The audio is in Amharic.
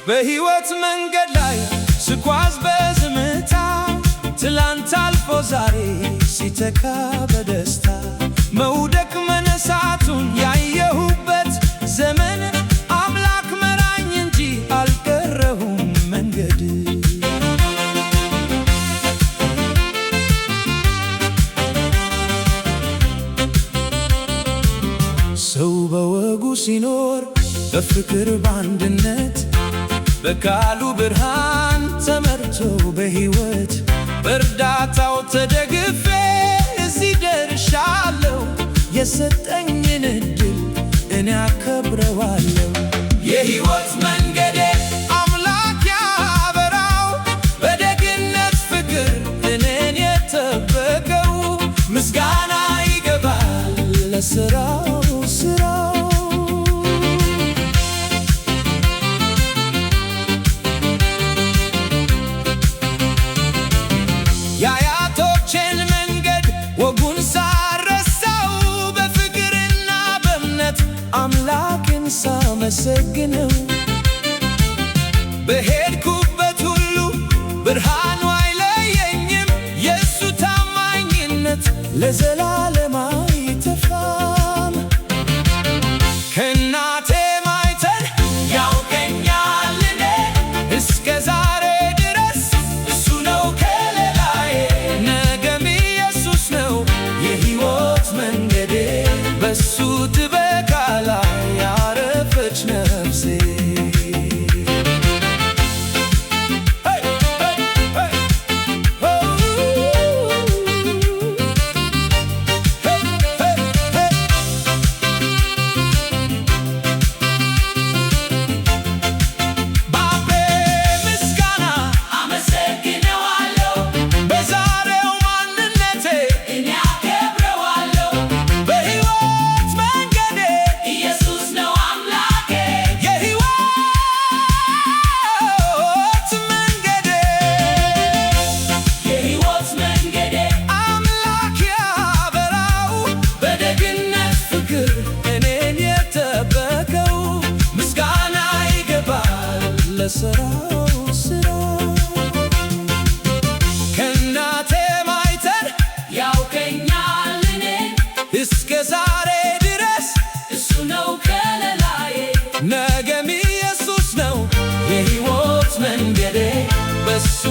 በሕይወት መንገድ ላይ ስጓዝ በዝምታ ትላንት አልፎ ዛሬ ሲተካ በደስታ መውደቅ መነሳቱን ያየሁበት ዘመን አምላክ መራኝ እንጂ አልቀረሁም መንገድ። ሰው በወጉ ሲኖር በፍቅር በአንድነት በቃሉ ብርሃን ተመርቶ በሕይወት በእርዳታው ተደግፌ እዚህ ደርሻለሁ። የሰጠኝን ዕድል እኔ አከብረዋለሁ። የሕይወት መንገዴ አምላክ ያበራው በደግነት ፍቅር እኔን የጠበቀው ምስጋና ይገባል ለሥራው ሥራው። የአያቶቼን መንገድ ወጉን ሳረሳው በፍቅርና በእምነት አምላክን ሳመሰግነው በሄድኩበት ሁሉ ብርሃኑ አይለየኝም። የእሱ ታማኝነት ለዘላለም አይጠፋም። ከእናቴ ማኅፀን ያውቀኛል እኔ እስከ ዛሬ ድረስ እሱ ነው ከለላዬ። ነገም ኢየሱስ ነው የሕይወት መንገዴ። በሱ ጥበቃ ላይ ያረፈች ነፍሴ። ለሥራው ሥራው ከእናቴ ማኅፀን ያውቀኛል እኔን እስከ ዛሬ ድረስ እሱ ነው ከለላዬ። ነገም ኢየሱስ ነው የሕይወት መንገዴ። በሱ